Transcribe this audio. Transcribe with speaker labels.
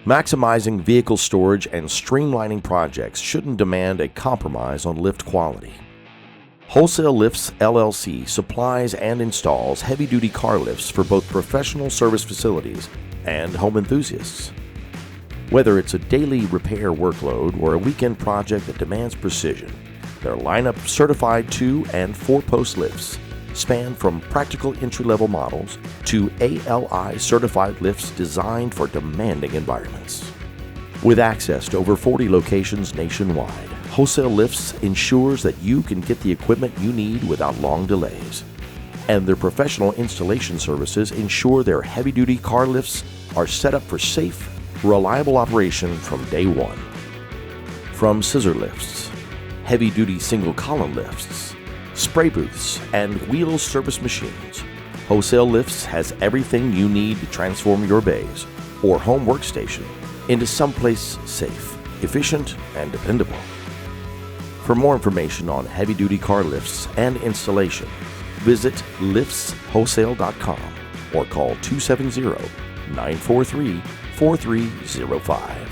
Speaker 1: Maximizing vehicle storage and streamlining projects shouldn't demand a compromise on lift quality. Wholesale Lifts LLC supplies and installs heavy-duty car lifts for both professional service facilities and home enthusiasts. Whether it's a daily repair workload or a weekend project that demands precision, their lineup of certified 2- and 4-post lifts span from practical entry-level models to ALI certified lifts designed for demanding environments. With access to over 40 locations nationwide, Wholesale Lifts ensures that you can get the equipment you need without long delays. And their professional installation services ensure their heavy-duty car lifts are set up for safe, reliable operation from day one. From scissor lifts, heavy-duty single-column lifts, spray booths, and wheel service machines, Wholesale Lifts has everything you need to transform your bays or home workstation into someplace safe, efficient, and dependable. For more information on heavy-duty car lifts and installation, visit liftswholesale.com or call 270-943-4305.